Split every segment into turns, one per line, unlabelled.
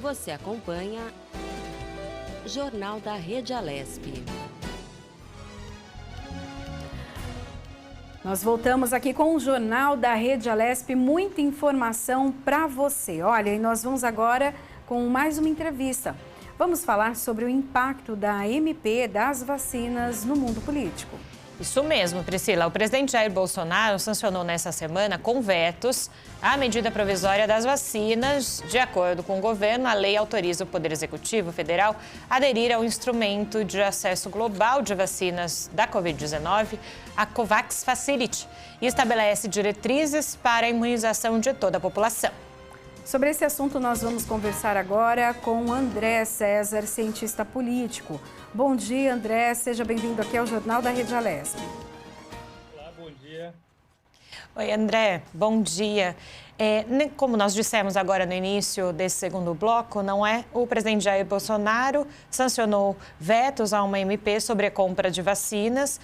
Você acompanha Jornal da Rede Alesp.
Nós voltamos aqui com o Jornal da Rede Alesp, muita informação para você. Olha, e nós vamos agora com mais uma entrevista. Vamos falar sobre o impacto da MP das vacinas no mundo político.
Isso mesmo, Priscila. O presidente Jair Bolsonaro sancionou nesta semana, com vetos, a medida provisória das vacinas. De acordo com o governo, a lei autoriza o Poder Executivo Federal a aderir ao instrumento de acesso global de vacinas da Covid-19, a COVAX Facility, e estabelece diretrizes para a imunização de toda a população.
Sobre esse assunto, nós vamos conversar agora com André César, cientista político. Bom dia, André. Seja bem-vindo aqui ao Jornal da Rede Alesp.
Olá, bom dia.
Oi, André. Bom dia. Como nós dissemos agora no início desse segundo bloco, não é? O presidente Jair Bolsonaro sancionou vetos a uma MP sobre a compra de vacinas.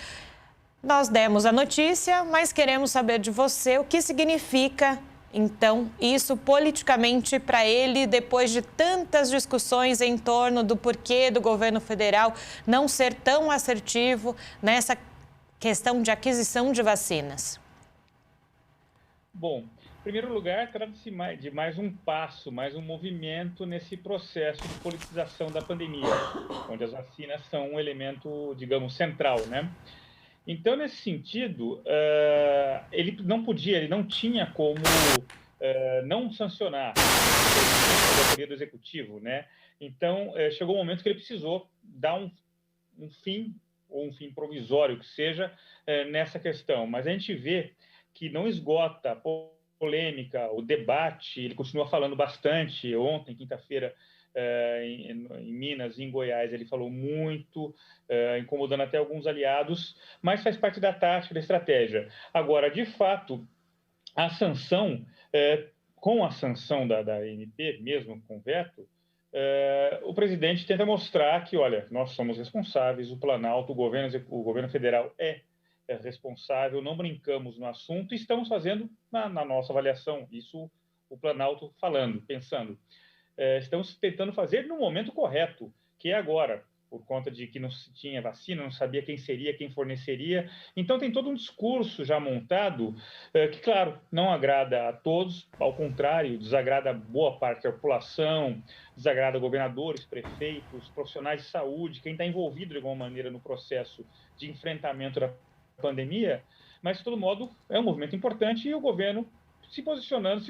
Nós demos a notícia, mas queremos saber de você o que significa então, isso politicamente para ele, depois de tantas discussões em torno do porquê do governo federal não ser tão assertivo nessa questão de aquisição de vacinas?
Bom, em primeiro lugar, trata-se de mais um passo, mais um movimento nesse processo de politização da pandemia, onde as vacinas são um elemento, digamos, central, né? Então, nesse sentido, ele não tinha como não sancionar a autoria do executivo, né? Então, chegou um momento que ele precisou dar um fim, ou um fim provisório que seja, nessa questão. Mas a gente vê que não esgota a polêmica, o debate, ele continua falando bastante. Ontem, quinta-feira, em Minas e em Goiás, ele falou muito, incomodando até alguns aliados, mas faz parte da tática, da estratégia. Agora, de fato, a sanção, com a sanção da MP, mesmo com veto, o presidente tenta mostrar que, olha, nós somos responsáveis, o Planalto, o governo federal é responsável, não brincamos no assunto e estamos fazendo na nossa avaliação, isso o Planalto falando, pensando. Estamos tentando fazer no momento correto, que é agora, por conta de que não se tinha vacina, não sabia quem seria, quem forneceria. Então, tem todo um discurso já montado que, claro, não agrada a todos, ao contrário, desagrada boa parte da população, desagrada governadores, prefeitos, profissionais de saúde, quem está envolvido de alguma maneira no processo de enfrentamento da pandemia, mas, de todo modo, é um movimento importante e o governo se posicionando,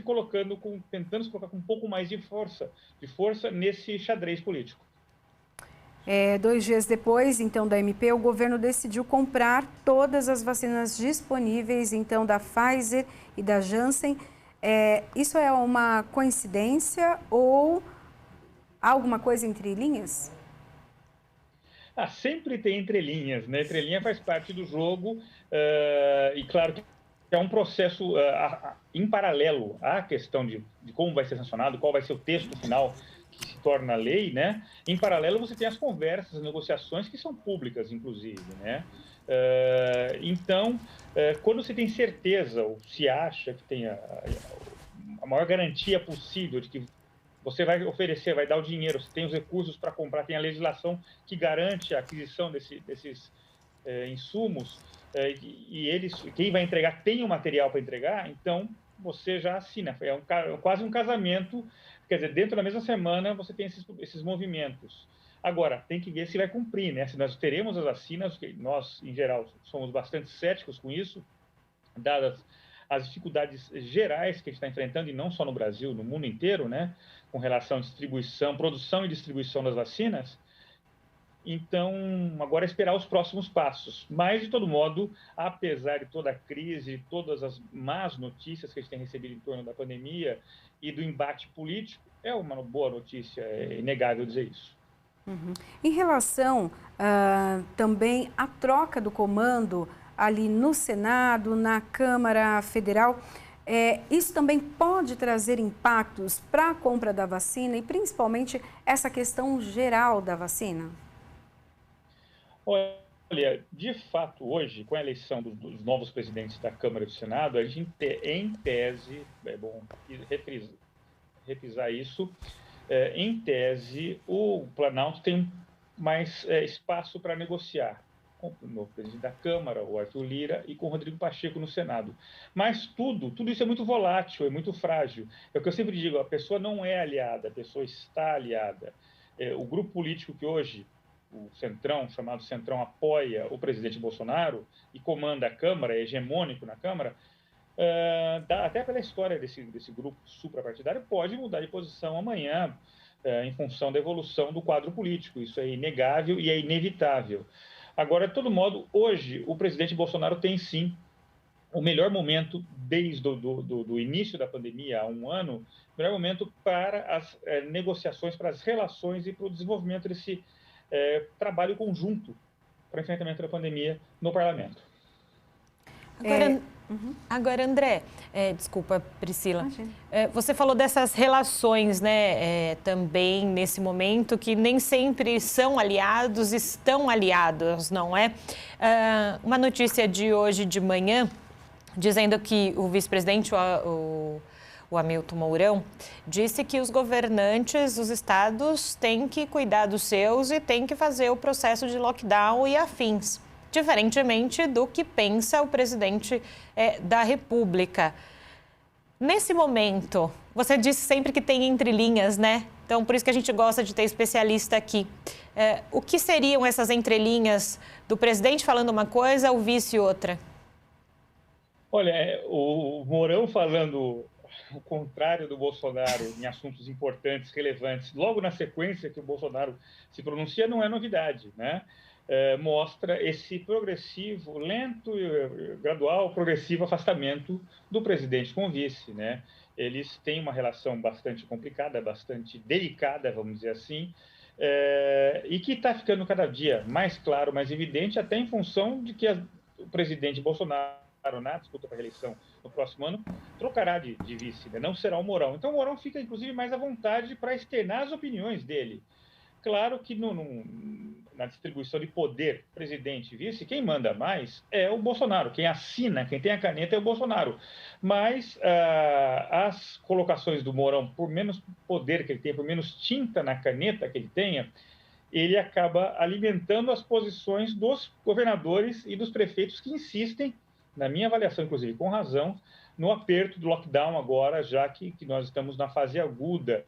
tentando se colocar com um pouco mais de força nesse xadrez político.
2 dias depois, então, da MP, o governo decidiu comprar todas as vacinas disponíveis, então, da Pfizer e da Janssen. Isso é uma coincidência ou alguma coisa entre linhas?
Sempre tem entrelinhas, né? Entrelinha faz parte do jogo e, claro, que é um processo em paralelo à questão de como vai ser sancionado, qual vai ser o texto final que se torna lei, né? Em paralelo, você tem as conversas, as negociações que são públicas, inclusive, né? Então, quando você tem certeza ou se acha que tem a maior garantia possível de que você vai oferecer, vai dar o dinheiro, você tem os recursos para comprar, tem a legislação que garante a aquisição desses insumos, quem vai entregar tem o material para entregar, então você já assina. Quase um casamento, quer dizer, dentro da mesma semana você tem esses movimentos. Agora, tem que ver se vai cumprir, né? Se nós teremos as vacinas, nós, em geral, somos bastante céticos com isso, dadas as dificuldades gerais que a gente está enfrentando, e não só no Brasil, no mundo inteiro, né? Com relação à distribuição, produção e distribuição das vacinas. Então, agora é esperar os próximos passos. Mas, de todo modo, apesar de toda a crise, de todas as más notícias que a gente tem recebido em torno da pandemia e do embate político, é uma boa notícia, é inegável dizer isso.
Uhum. Em relação também à troca do comando ali no Senado, na Câmara Federal, isso também pode trazer impactos para a compra da vacina e principalmente essa questão geral da vacina?
Olha, de fato, hoje, com a eleição dos novos presidentes da Câmara e do Senado, a gente, em tese, é bom refrisar isso, em tese, o Planalto tem mais espaço para negociar com o novo presidente da Câmara, o Arthur Lira, e com o Rodrigo Pacheco no Senado. Mas tudo isso é muito volátil, é muito frágil. É o que eu sempre digo, a pessoa não é aliada, a pessoa está aliada. O grupo político que hoje, o Centrão, chamado Centrão, apoia o presidente Bolsonaro e comanda a Câmara, é hegemônico na Câmara, até pela história desse grupo suprapartidário, pode mudar de posição amanhã, em função da evolução do quadro político. Isso é inegável e é inevitável. Agora, de todo modo, hoje, o presidente Bolsonaro tem, sim, o melhor momento desde do início da pandemia, há um ano, o melhor momento para as negociações, para as relações e para o desenvolvimento desse trabalho conjunto para o enfrentamento da pandemia no parlamento.
Agora, André, desculpa, Priscila, você falou dessas relações, né, também nesse momento, que nem sempre são aliados, estão aliados, não é? Uma notícia de hoje de manhã, dizendo que o vice-presidente, o Hamilton Mourão, disse que os governantes, os estados, têm que cuidar dos seus e têm que fazer o processo de lockdown e afins, diferentemente do que pensa o presidente da República. Nesse momento, você disse sempre que tem entrelinhas, né? Então, por isso que a gente gosta de ter especialista aqui. O que seriam essas entrelinhas do presidente falando uma coisa, o vice outra?
Olha, o Mourão falando o contrário do Bolsonaro em assuntos importantes, relevantes, logo na sequência que o Bolsonaro se pronuncia, não é novidade, né? Mostra esse progressivo, lento, gradual, progressivo afastamento do presidente com o vice, né? Eles têm uma relação bastante complicada, bastante delicada, vamos dizer assim, e que está ficando cada dia mais claro, mais evidente, até em função de que o presidente Bolsonaro, na disputa para a reeleição no próximo ano, trocará de vice, né? Não será o Mourão. Então, o Mourão fica, inclusive, mais à vontade para externar as opiniões dele. Claro que na distribuição de poder presidente e vice, quem manda mais é o Bolsonaro. Quem assina, quem tem a caneta é o Bolsonaro. Mas as colocações do Mourão, por menos poder que ele tenha, por menos tinta na caneta que ele tenha, ele acaba alimentando as posições dos governadores e dos prefeitos que insistem, na minha avaliação, inclusive com razão, no aperto do lockdown agora, já que nós estamos na fase aguda.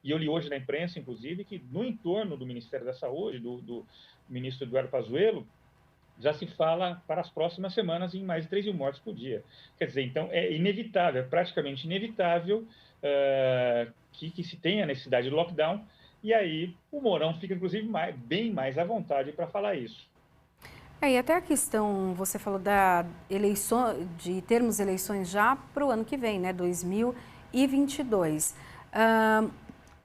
E eu li hoje na imprensa, inclusive, que no entorno do Ministério da Saúde, do ministro Eduardo Pazuello, já se fala para as próximas semanas em mais de 3 mil mortes por dia. Quer dizer, então é inevitável, é praticamente inevitável que se tenha a necessidade de lockdown, e aí o Mourão fica, inclusive, bem mais à vontade para falar isso.
E até a questão, você falou de termos eleições já para o ano que vem, né, 2022.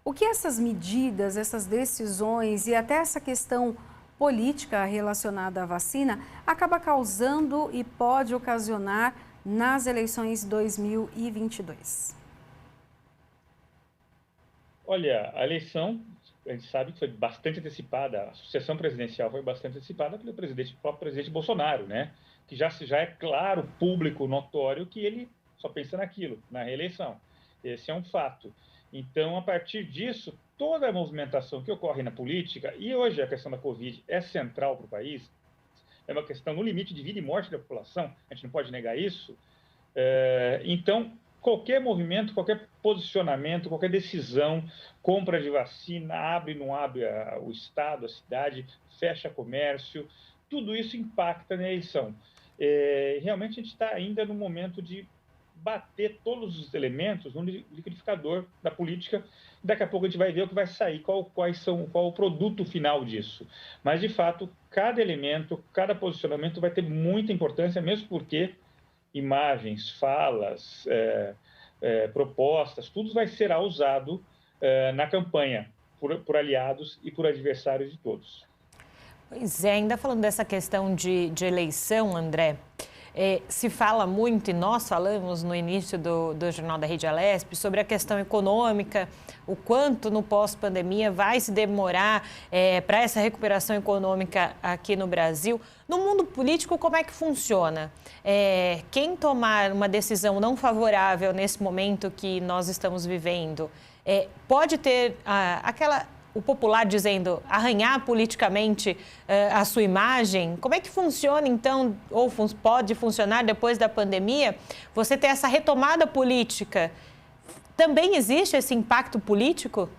O que essas medidas, essas decisões e até essa questão política relacionada à vacina acaba causando e pode ocasionar nas eleições 2022?
Olha, a eleição, a gente sabe que foi bastante antecipada, a sucessão presidencial foi bastante antecipada pelo próprio presidente Bolsonaro, né? Que já é claro, público, notório, que ele só pensa naquilo, na reeleição. Esse é um fato. Então, a partir disso, toda a movimentação que ocorre na política, e hoje a questão da Covid é central para o país, é uma questão no limite de vida e morte da população, a gente não pode negar isso. Então, qualquer movimento, qualquer posicionamento, qualquer decisão, compra de vacina, abre, não abre o estado, a cidade, fecha comércio, tudo isso impacta na eleição. Realmente a gente está ainda no momento de bater todos os elementos no liquidificador da política. Daqui a pouco a gente vai ver o que vai sair, qual o produto final disso. Mas, de fato, cada elemento, cada posicionamento vai ter muita importância, mesmo porque imagens, falas, propostas, tudo vai ser usado na campanha por aliados e por adversários de todos.
Pois é, ainda falando dessa questão de eleição, André, Se fala muito, e nós falamos no início do Jornal da Rede Alesp, sobre a questão econômica, o quanto no pós-pandemia vai se demorar para essa recuperação econômica aqui no Brasil. No mundo político, como é que funciona? Quem tomar uma decisão não favorável nesse momento que nós estamos vivendo, pode ter o popular dizendo, arranhar politicamente a sua imagem? Como é que funciona, então, ou pode funcionar depois da pandemia, você ter essa retomada política? Também existe esse impacto político?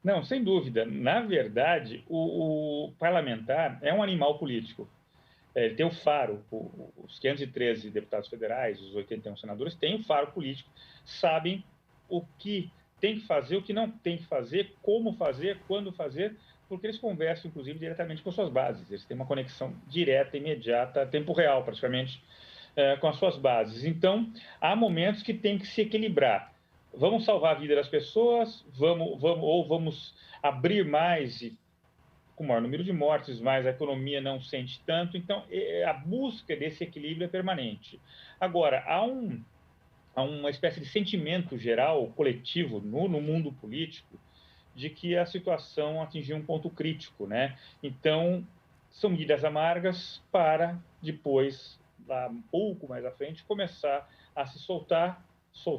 Não, sem dúvida. Na verdade, o parlamentar é um animal político. Ele tem o faro, os 513 deputados federais, os 81 senadores têm o faro político, sabem o que tem que fazer, o que não tem que fazer, como fazer, quando fazer, porque eles conversam, inclusive, diretamente com suas bases. Eles têm uma conexão direta, imediata, tempo real, praticamente, com as suas bases. Então, há momentos que tem que se equilibrar. Vamos salvar a vida das pessoas, vamos abrir mais e com maior número de mortes, mas a economia não sente tanto. Então, a busca desse equilíbrio é permanente. Agora, há uma espécie de sentimento geral, coletivo, no mundo político, de que a situação atingiu um ponto crítico, né? Então, são medidas amargas para depois, lá um pouco mais à frente, começar a se soltar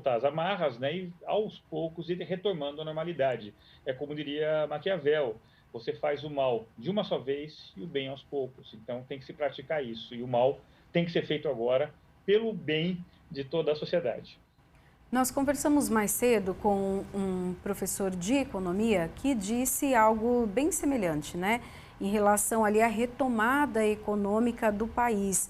as amarras, né? E aos poucos ir retomando a normalidade. É como diria Maquiavel, você faz o mal de uma só vez e o bem aos poucos. Então, tem que se praticar isso. E o mal tem que ser feito agora pelo bem de toda a sociedade.
Nós conversamos mais cedo com um professor de economia que disse algo bem semelhante, né? Em relação ali à retomada econômica do país.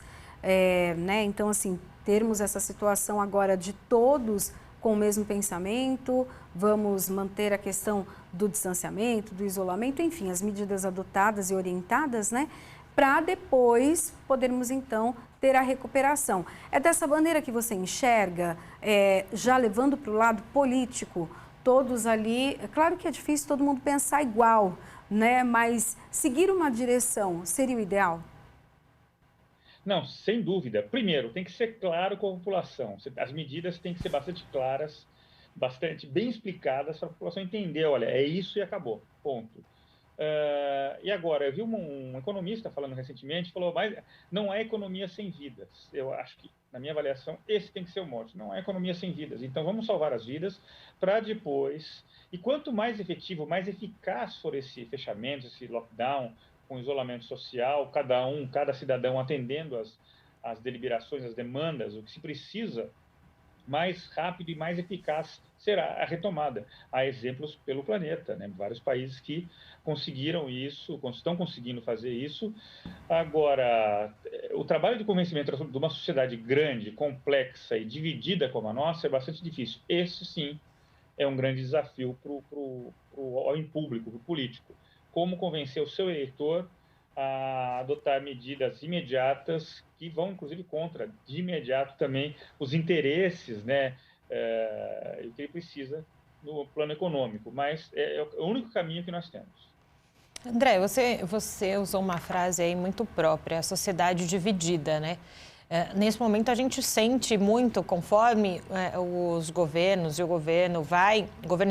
Né? Então, assim, termos essa situação agora de todos com o mesmo pensamento, vamos manter a questão do distanciamento, do isolamento, enfim, as medidas adotadas e orientadas, né? Para depois podermos, então, ter a recuperação. É dessa maneira que você enxerga, já levando para o lado político, todos ali, é claro que é difícil todo mundo pensar igual, né? Mas seguir uma direção seria o ideal?
Não, sem dúvida. Primeiro, tem que ser claro com a população. As medidas têm que ser bastante claras, bastante bem explicadas para a população entender, olha, é isso e acabou, ponto. E agora, eu vi um economista falando recentemente, falou, mas não há economia sem vidas. Eu acho que, na minha avaliação, esse tem que ser o mote. Não há economia sem vidas. Então, vamos salvar as vidas para depois... E quanto mais efetivo, mais eficaz for esse fechamento, esse lockdown, com isolamento social, cada cidadão atendendo as deliberações, as demandas, o que se precisa, mais rápido e mais eficaz será a retomada. Há exemplos pelo planeta, né? Vários países que conseguiram isso, estão conseguindo fazer isso. Agora, o trabalho de convencimento de uma sociedade grande, complexa e dividida como a nossa é bastante difícil. Esse, sim, é um grande desafio para o homem público, para o político. Como convencer o seu eleitor a adotar medidas imediatas que vão, inclusive, contra, de imediato, também os interesses, né, o que ele precisa no plano econômico. Mas é o único caminho que nós temos.
André, você usou uma frase aí muito própria, a sociedade dividida, né? Nesse momento a gente sente muito, conforme os governos e o governo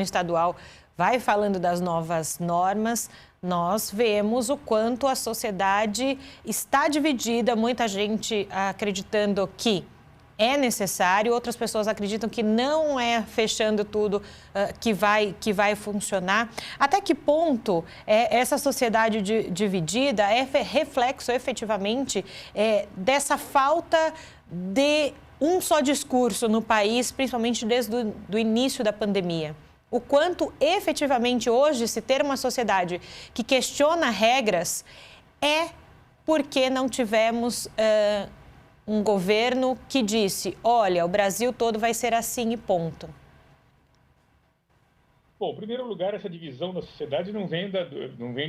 estadual vai falando das novas normas, nós vemos o quanto a sociedade está dividida, muita gente acreditando que é necessário, outras pessoas acreditam que não é fechando tudo que vai funcionar. Até que ponto essa sociedade dividida é reflexo efetivamente dessa falta de um só discurso no país, principalmente desde o início da pandemia? O quanto efetivamente hoje se ter uma sociedade que questiona regras é porque não tivemos um governo que disse, olha, o Brasil todo vai ser assim e ponto.
Bom, em primeiro lugar, essa divisão da sociedade não vem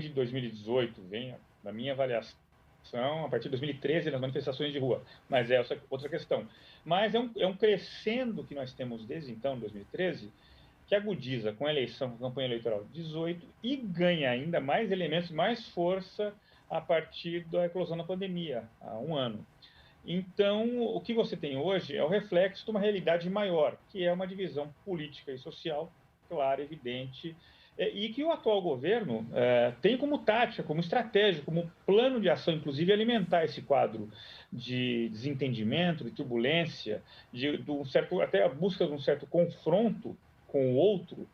de 2018, vem, na minha avaliação, a partir de 2013, nas manifestações de rua. Mas é outra questão. Mas é um crescendo que nós temos desde então, 2013, que agudiza com a eleição, com a campanha eleitoral de 18 e ganha ainda mais elementos, mais força a partir da eclosão da pandemia, há um ano. Então, o que você tem hoje é o reflexo de uma realidade maior, que é uma divisão política e social clara, evidente, e que o atual governo tem como tática, como estratégia, como plano de ação, inclusive, alimentar esse quadro de desentendimento, de turbulência, até a busca de um certo confronto com o outro,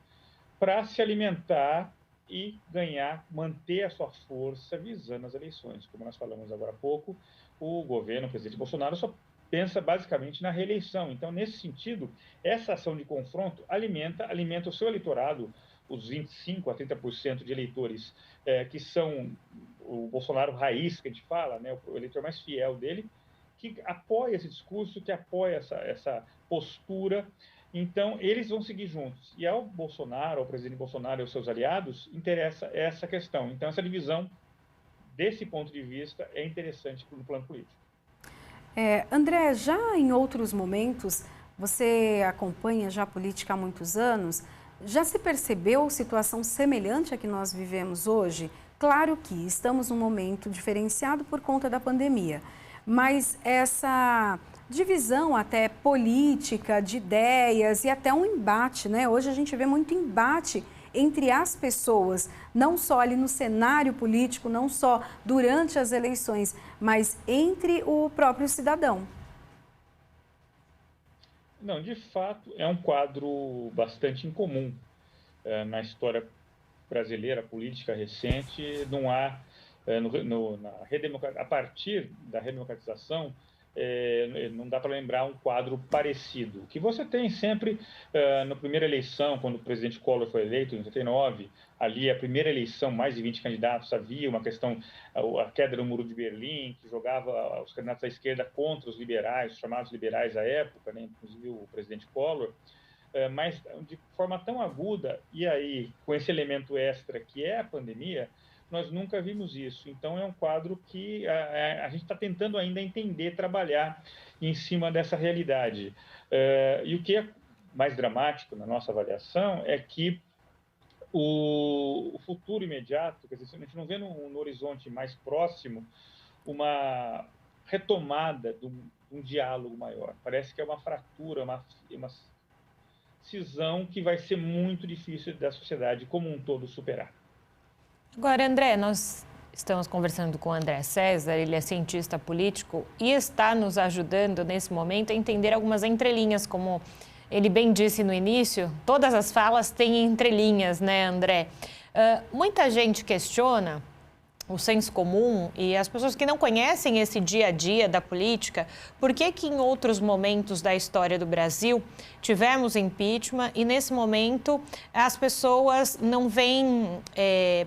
para se alimentar e ganhar, manter a sua força visando as eleições. Como nós falamos agora há pouco, o governo, o presidente Bolsonaro, só pensa basicamente na reeleição. Então, nesse sentido, essa ação de confronto alimenta o seu eleitorado, os 25% a 30% de eleitores que são o Bolsonaro raiz, que a gente fala, né, o eleitor mais fiel dele, que apoia esse discurso, que apoia essa postura. Então, eles vão seguir juntos. E ao Bolsonaro, ao presidente Bolsonaro e aos seus aliados, interessa essa questão. Então, essa divisão, desse ponto de vista, é interessante no plano político.
André, já em outros momentos, você acompanha já a política há muitos anos, já se percebeu situação semelhante à que nós vivemos hoje? Claro que estamos num momento diferenciado por conta da pandemia, mas essa divisão até política, de ideias e até um embate, né? Hoje a gente vê muito embate entre as pessoas, não só ali no cenário político, não só durante as eleições, mas entre o próprio cidadão.
Não, de fato, é um quadro bastante incomum na história brasileira, política recente. Não há, a partir da redemocratização, não dá para lembrar um quadro parecido. O que você tem sempre na primeira eleição, quando o presidente Collor foi eleito, em 89, ali a primeira eleição, mais de 20 candidatos, havia uma questão, a queda do Muro de Berlim, que jogava os candidatos à esquerda contra os liberais, os chamados liberais à época, né, inclusive o presidente Collor, mas de forma tão aguda, e aí com esse elemento extra que é a pandemia, nós nunca vimos isso. Então, é um quadro que a gente está tentando ainda entender, trabalhar em cima dessa realidade. E o que é mais dramático na nossa avaliação é que o futuro imediato, quer dizer, a gente não vê no horizonte mais próximo uma retomada de um diálogo maior. Parece que é uma fratura, uma cisão que vai ser muito difícil da sociedade como um todo superar.
Agora, André, nós estamos conversando com o André César, ele é cientista político e está nos ajudando nesse momento a entender algumas entrelinhas, como ele bem disse no início, todas as falas têm entrelinhas, né, André? Muita gente questiona o senso comum e as pessoas que não conhecem esse dia a dia da política, por que em outros momentos da história do Brasil tivemos impeachment e nesse momento as pessoas não veem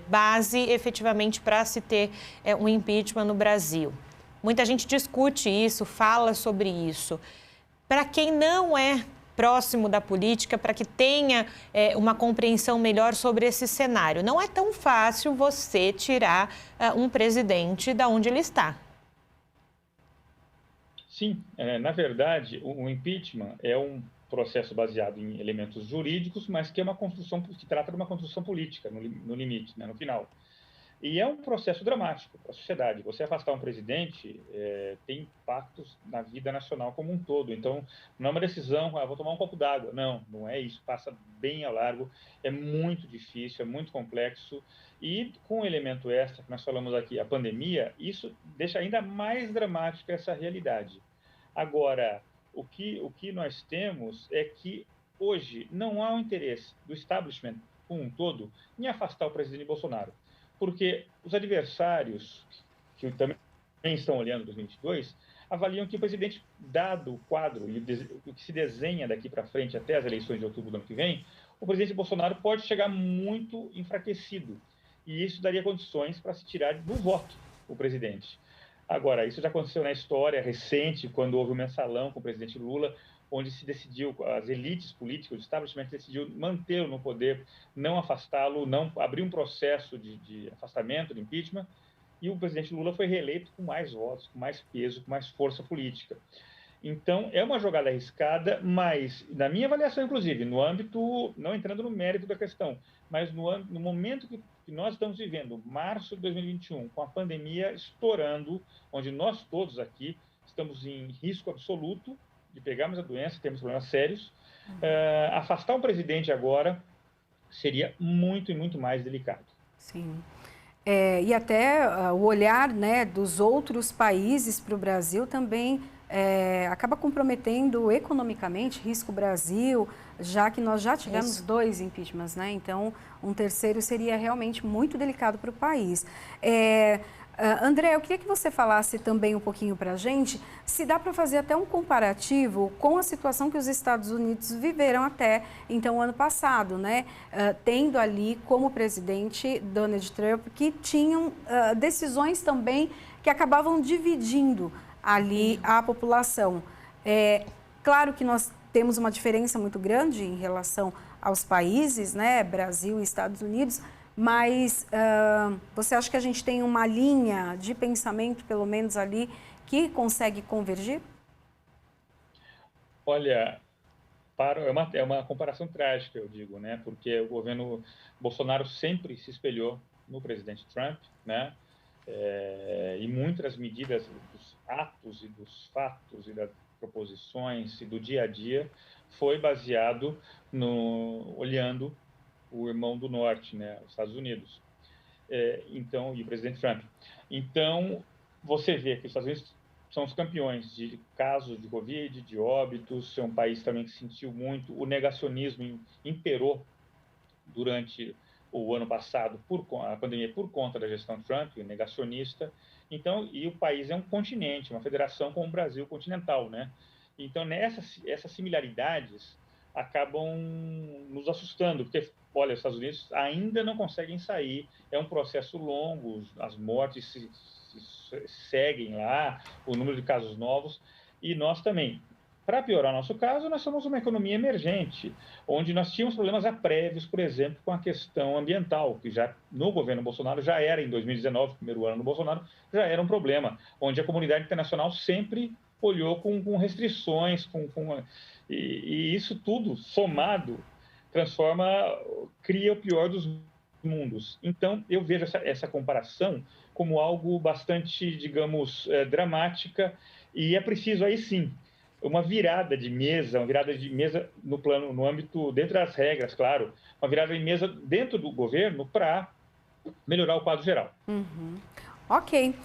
base efetivamente para se ter um impeachment no Brasil. Muita gente discute isso, fala sobre isso. Para quem não é próximo da política, para que tenha uma compreensão melhor sobre esse cenário. Não é tão fácil você tirar um presidente da onde ele está.
Sim, na verdade, o impeachment é um processo baseado em elementos jurídicos, mas que é uma construção que trata de uma construção política no limite, né, no final. E é um processo dramático para a sociedade. Você afastar um presidente tem impactos na vida nacional como um todo. Então, não é uma decisão, vou tomar um copo d'água. Não, não é isso. Passa bem a largo. É muito difícil, é muito complexo. E com o elemento extra que nós falamos aqui, a pandemia, isso deixa ainda mais dramática essa realidade. Agora, o que nós temos é que hoje não há um interesse do establishment como um todo em afastar o presidente Bolsonaro. Porque os adversários, que também estão olhando 2022, avaliam que o presidente, dado o quadro e o que se desenha daqui para frente até as eleições de outubro do ano que vem, o presidente Bolsonaro pode chegar muito enfraquecido. E isso daria condições para se tirar do voto o presidente. Agora, isso já aconteceu na história recente, quando houve o mensalão com o presidente Lula, onde se decidiu, as elites políticas, o establishment decidiu mantê-lo no poder, não afastá-lo, não abrir um processo de afastamento, de impeachment, e o presidente Lula foi reeleito com mais votos, com mais peso, com mais força política. Então, é uma jogada arriscada, mas, na minha avaliação, inclusive, no âmbito, não entrando no mérito da questão, mas no momento que nós estamos vivendo, março de 2021, com a pandemia estourando, onde nós todos aqui estamos em risco absoluto de pegarmos a doença, temos problemas sérios. Afastar um presidente agora seria muito e muito mais delicado.
Sim. E até o olhar, né, dos outros países para o Brasil também acaba comprometendo economicamente, risco Brasil, já que nós já tivemos 2 impeachments, né? Então, um terceiro seria realmente muito delicado para o país. André, eu queria que você falasse também um pouquinho para a gente, se dá para fazer até um comparativo com a situação que os Estados Unidos viveram até, então, ano passado, né? Tendo ali como presidente Donald Trump, que tinham decisões também que acabavam dividindo ali a população. Claro que nós temos uma diferença muito grande em relação aos países, né? Brasil e Estados Unidos, mas você acha que a gente tem uma linha de pensamento, pelo menos ali, que consegue convergir?
Olha, é uma comparação trágica, eu digo, né? Porque o governo Bolsonaro sempre se espelhou no presidente Trump, né? E muitas medidas dos atos e dos fatos e das proposições e do dia a dia foi baseado olhando o irmão do norte, né, os Estados Unidos, e o presidente Trump. Então, você vê que os Estados Unidos são os campeões de casos de Covid, de óbitos, é um país também que sentiu muito, o negacionismo imperou durante o ano passado, a pandemia, por conta da gestão Trump, negacionista. Então, e o país é um continente, uma federação com o Brasil continental, né? Então, essas similaridades acabam nos assustando, porque, olha, os Estados Unidos ainda não conseguem sair, é um processo longo, as mortes se seguem lá, o número de casos novos, e nós também. Para piorar nosso caso, nós somos uma economia emergente, onde nós tínhamos problemas prévios, por exemplo, com a questão ambiental, que já no governo Bolsonaro já era, em 2019, primeiro ano do Bolsonaro, já era um problema, onde a comunidade internacional sempre olhou com restrições, e isso tudo somado cria o pior dos mundos. Então, eu vejo essa comparação como algo bastante, digamos, dramática, e é preciso aí sim uma virada de mesa no âmbito, dentro das regras, claro, uma virada de mesa dentro do governo para melhorar o quadro geral.
Uhum. Ok.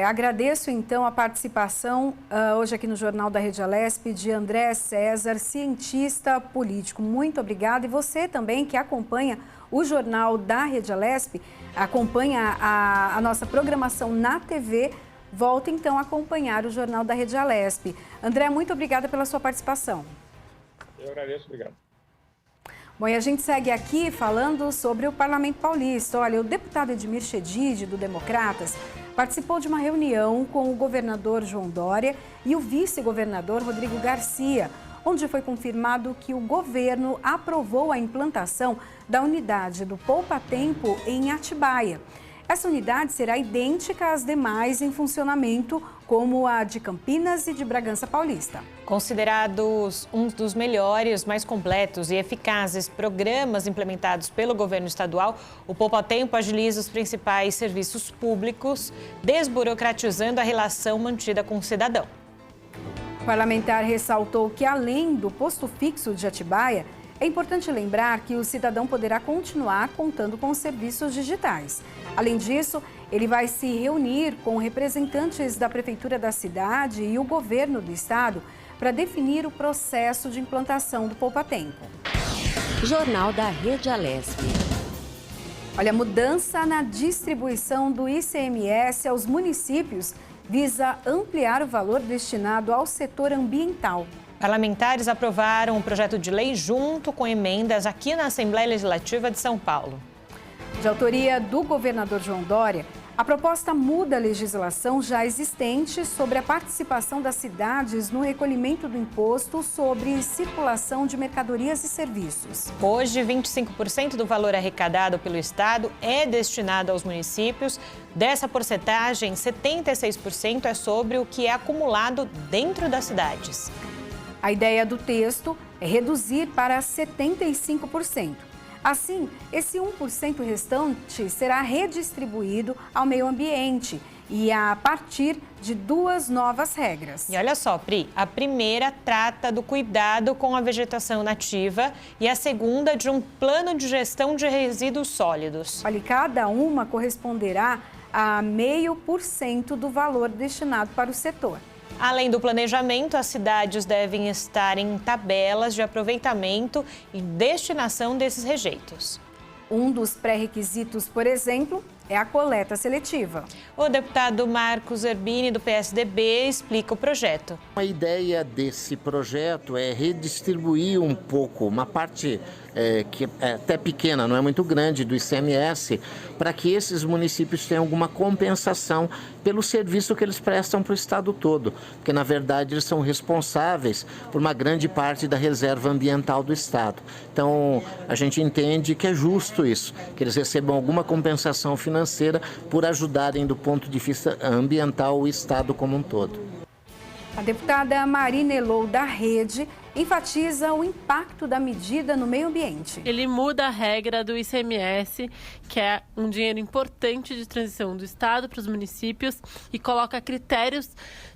Agradeço, então, a participação hoje aqui no Jornal da Rede Alesp de André César, cientista político. Muito obrigada. E você também que acompanha o Jornal da Rede Alesp, acompanha a nossa programação na TV, volta então a acompanhar o Jornal da Rede Alesp. André, muito obrigada pela sua participação.
Eu agradeço, obrigado.
Bom, e a gente segue aqui falando sobre o Parlamento Paulista. Olha, o deputado Edmir Chedid, do Democratas, participou de uma reunião com o governador João Dória e o vice-governador Rodrigo Garcia, onde foi confirmado que o governo aprovou a implantação da unidade do Poupa Tempo em Atibaia. Essa unidade será idêntica às demais em funcionamento, como a de Campinas e de Bragança Paulista.
Considerados um dos melhores, mais completos e eficazes programas implementados pelo governo estadual, o Poupa Tempo agiliza os principais serviços públicos, desburocratizando a relação mantida com o cidadão.
O parlamentar ressaltou que, além do posto fixo de Atibaia, é importante lembrar que o cidadão poderá continuar contando com os serviços digitais. Além disso, ele vai se reunir com representantes da Prefeitura da cidade e o governo do estado para definir o processo de implantação do Poupa Tempo.
Jornal da Rede Alesp.
Olha, mudança na distribuição do ICMS aos municípios visa ampliar o valor destinado ao setor ambiental.
Parlamentares aprovaram um projeto de lei junto com emendas aqui na Assembleia Legislativa de São Paulo.
De autoria do governador João Dória, a proposta muda a legislação já existente sobre a participação das cidades no recolhimento do imposto sobre circulação de mercadorias e serviços.
Hoje, 25% do valor arrecadado pelo Estado é destinado aos municípios. Dessa porcentagem, 76% é sobre o que é acumulado dentro das cidades.
A ideia do texto é reduzir para 75%. Assim, esse 1% restante será redistribuído ao meio ambiente e a partir de 2 novas regras.
E olha só, Pri, a primeira trata do cuidado com a vegetação nativa e a segunda de um plano de gestão de resíduos sólidos.
Olha, cada uma corresponderá a 0,5% do valor destinado para o setor.
Além do planejamento, as cidades devem estar em tabelas de aproveitamento e destinação desses rejeitos.
Um dos pré-requisitos, por exemplo, é a coleta seletiva.
O deputado Marcos Zerbini, do PSDB, explica o projeto.
A ideia desse projeto é redistribuir um pouco, uma parte que é até pequena, não é muito grande, do ICMS, para que esses municípios tenham alguma compensação pelo serviço que eles prestam para o estado todo. Porque, na verdade, eles são responsáveis por uma grande parte da reserva ambiental do estado. Então, a gente entende que é justo isso, que eles recebam alguma compensação financeira por ajudarem do ponto de vista ambiental o estado como um todo.
A deputada Marina Elou, da Rede, enfatiza o impacto da medida no meio ambiente.
Ele muda a regra do ICMS, que é um dinheiro importante de transição do estado para os municípios, e coloca critérios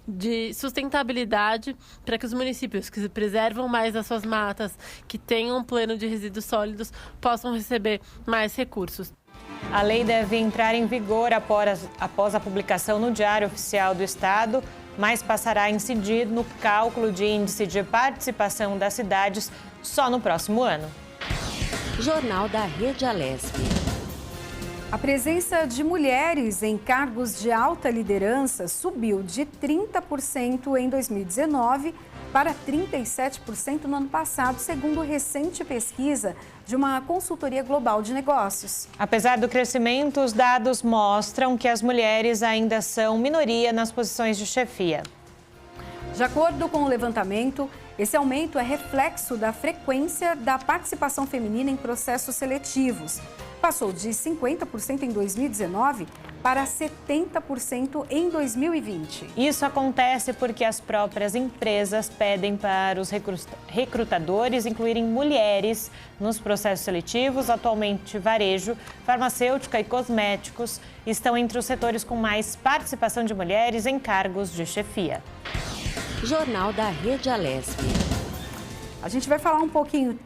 de sustentabilidade para que os municípios que preservam mais as suas matas, que tenham um plano de resíduos sólidos, possam receber mais recursos.
A lei deve entrar em vigor após a publicação no Diário Oficial do Estado, mas passará a incidir no cálculo de índice de participação das cidades só no próximo ano.
Jornal da Rede Alesp.
A presença de mulheres em cargos de alta liderança subiu de 30% em 2019 para 37% no ano passado, segundo recente pesquisa de uma consultoria global de negócios.
Apesar do crescimento, os dados mostram que as mulheres ainda são minoria nas posições de chefia.
De acordo com o levantamento, esse aumento é reflexo da frequência da participação feminina em processos seletivos. Passou de 50% em 2019 para 70% em 2020.
Isso acontece porque as próprias empresas pedem para os recrutadores incluírem mulheres nos processos seletivos. Atualmente, varejo, farmacêutica e cosméticos estão entre os setores com mais participação de mulheres em cargos de chefia.
Jornal da Rede Alesp.
A gente vai falar um pouquinho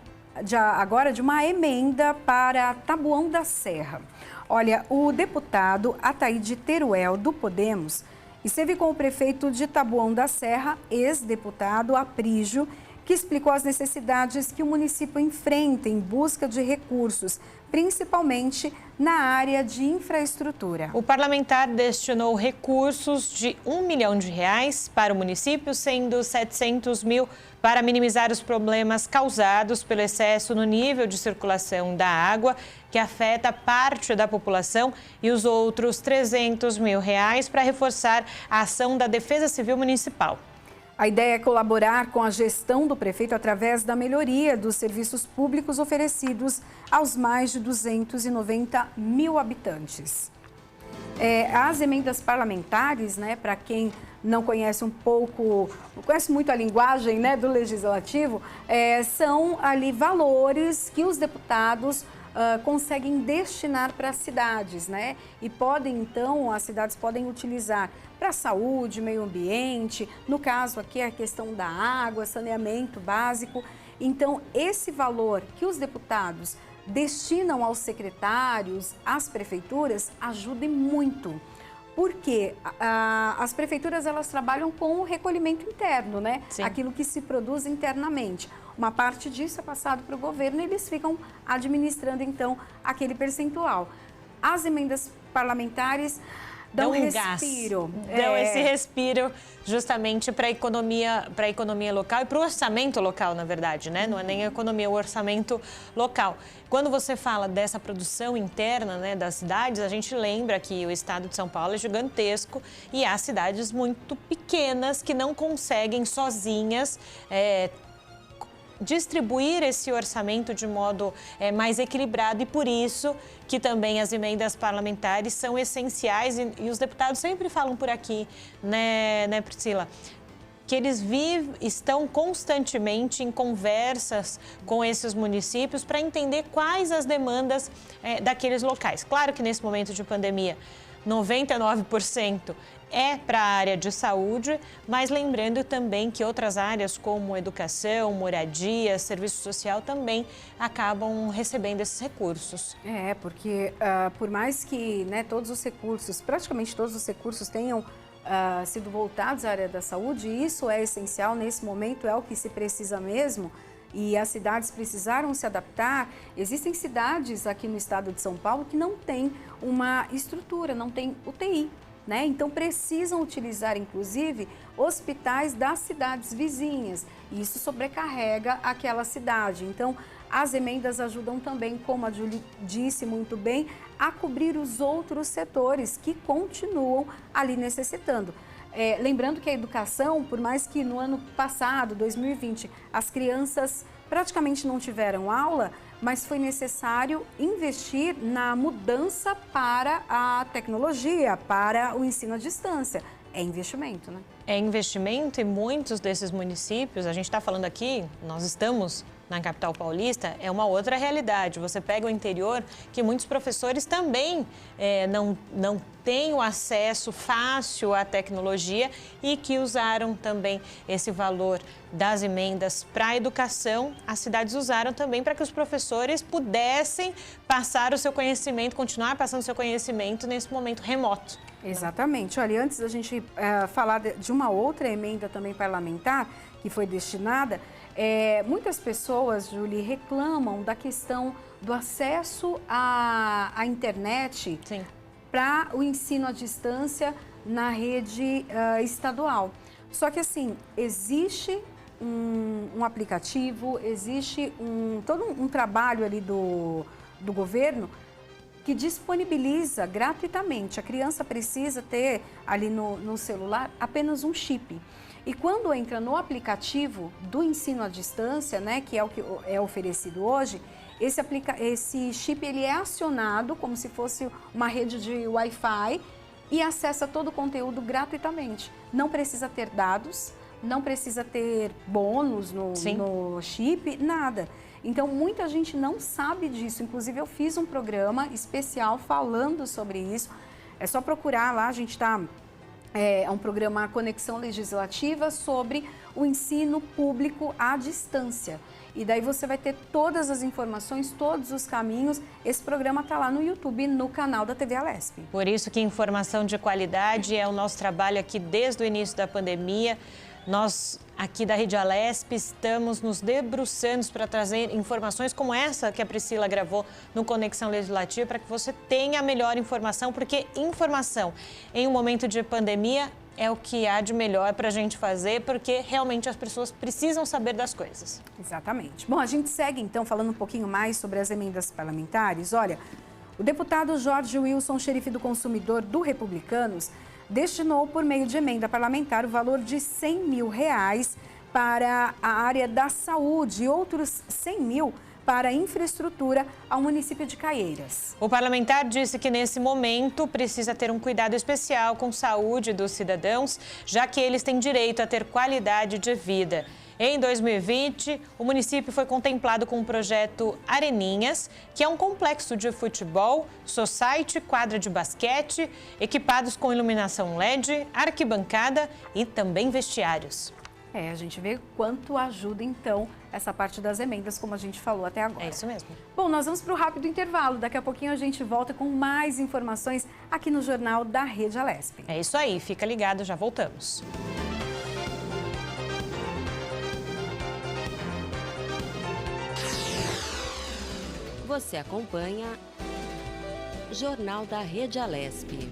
agora de uma emenda para Taboão da Serra. Olha, o deputado Ataíde Teruel, do Podemos, esteve com o prefeito de Taboão da Serra, ex-deputado Aprígio, que explicou as necessidades que o município enfrenta em busca de recursos, principalmente na área de infraestrutura.
O parlamentar destinou recursos de R$1 milhão para o município, sendo 700 mil para minimizar os problemas causados pelo excesso no nível de circulação da água, que afeta parte da população, e os outros R$300 mil para reforçar a ação da Defesa Civil Municipal.
A ideia é colaborar com a gestão do prefeito através da melhoria dos serviços públicos oferecidos aos mais de 290 mil habitantes. As emendas parlamentares, para quem não conhece não conhece muito a linguagem, do legislativo, são ali valores que os deputados conseguem destinar para as cidades, E podem, então, as cidades podem utilizar para saúde, meio ambiente, no caso aqui a questão da água, saneamento básico. Então, esse valor que os deputados destinam aos secretários, às prefeituras, ajuda muito. Porque as prefeituras, elas trabalham com o recolhimento interno,
Sim.
Aquilo que se produz internamente. Uma parte disso é passado para o governo e eles ficam administrando, então, aquele percentual. As emendas parlamentares dão respiro.
Dão esse respiro justamente para a economia local e para o orçamento local, na verdade, Não é nem a economia, é o orçamento local. Quando você fala dessa produção interna, das cidades, a gente lembra que o estado de São Paulo é gigantesco e há cidades muito pequenas que não conseguem sozinhas distribuir esse orçamento de modo mais equilibrado, e por isso que também as emendas parlamentares são essenciais, e os deputados sempre falam por aqui, né, Priscila? Que eles estão constantemente em conversas com esses municípios para entender quais as demandas daqueles locais. Claro que nesse momento de pandemia 99% é para a área de saúde, mas lembrando também que outras áreas como educação, moradia, serviço social também acabam recebendo esses recursos.
Porque por mais que todos os recursos, praticamente todos os recursos tenham sido voltados à área da saúde, isso é essencial nesse momento, é o que se precisa mesmo, e as cidades precisaram se adaptar. Existem cidades aqui no estado de São Paulo que não têm uma estrutura, não tem UTI. Então precisam utilizar inclusive hospitais das cidades vizinhas e isso sobrecarrega aquela cidade. Então as emendas ajudam também, como a Julie disse muito bem, a cobrir os outros setores que continuam ali necessitando. Lembrando que a educação, por mais que no ano passado, 2020, as crianças praticamente não tiveram aula, mas foi necessário investir na mudança para a tecnologia, para o ensino à distância. É investimento, né?
É investimento e muitos desses municípios, a gente está falando aqui, nós estamos na capital paulista, é uma outra realidade. Você pega o interior, que muitos professores também não têm o acesso fácil à tecnologia e que usaram também esse valor das emendas para a educação. As cidades usaram também para que os professores pudessem passar o seu conhecimento, continuar passando o seu conhecimento nesse momento remoto.
Exatamente. Olha, antes da gente falar de uma outra emenda também parlamentar que foi destinada, muitas pessoas, Julie, reclamam da questão do acesso à internet para o ensino à distância na rede estadual. Só que assim, existe um aplicativo, existe todo um trabalho ali do governo que disponibiliza gratuitamente. A criança precisa ter ali no celular apenas um chip. E quando entra no aplicativo do ensino à distância, que é o que é oferecido hoje, esse chip ele é acionado como se fosse uma rede de Wi-Fi e acessa todo o conteúdo gratuitamente. Não precisa ter dados, não precisa ter bônus no chip, nada. Então, muita gente não sabe disso. Inclusive, eu fiz um programa especial falando sobre isso. É só procurar lá, a gente está... É um programa Conexão Legislativa sobre o ensino público à distância. E daí você vai ter todas as informações, todos os caminhos. Esse programa está lá no YouTube, no canal da TV Alesp.
Por isso que informação de qualidade é o nosso trabalho aqui desde o início da pandemia. Nós, aqui da Rede Alesp, estamos nos debruçando para trazer informações como essa que a Priscila gravou no Conexão Legislativa, para que você tenha a melhor informação, porque informação em um momento de pandemia é o que há de melhor para a gente fazer, porque realmente as pessoas precisam saber das coisas.
Exatamente. Bom, a gente segue então falando um pouquinho mais sobre as emendas parlamentares. Olha, o deputado Jorge Wilson, xerife do consumidor do Republicanos, destinou por meio de emenda parlamentar o valor de R$100 mil para a área da saúde e outros 100 mil para a infraestrutura ao município de Caieiras.
O parlamentar disse que nesse momento precisa ter um cuidado especial com a saúde dos cidadãos, já que eles têm direito a ter qualidade de vida. Em 2020, o município foi contemplado com o projeto Areninhas, que é um complexo de futebol, society, quadra de basquete, equipados com iluminação LED, arquibancada e também vestiários.
A gente vê quanto ajuda, então, essa parte das emendas, como a gente falou até agora.
É isso mesmo.
Bom, nós vamos para o rápido intervalo. Daqui a pouquinho a gente volta com mais informações aqui no Jornal da Rede Alesp.
É isso aí, fica ligado, já voltamos.
Você acompanha Jornal da Rede Alesp.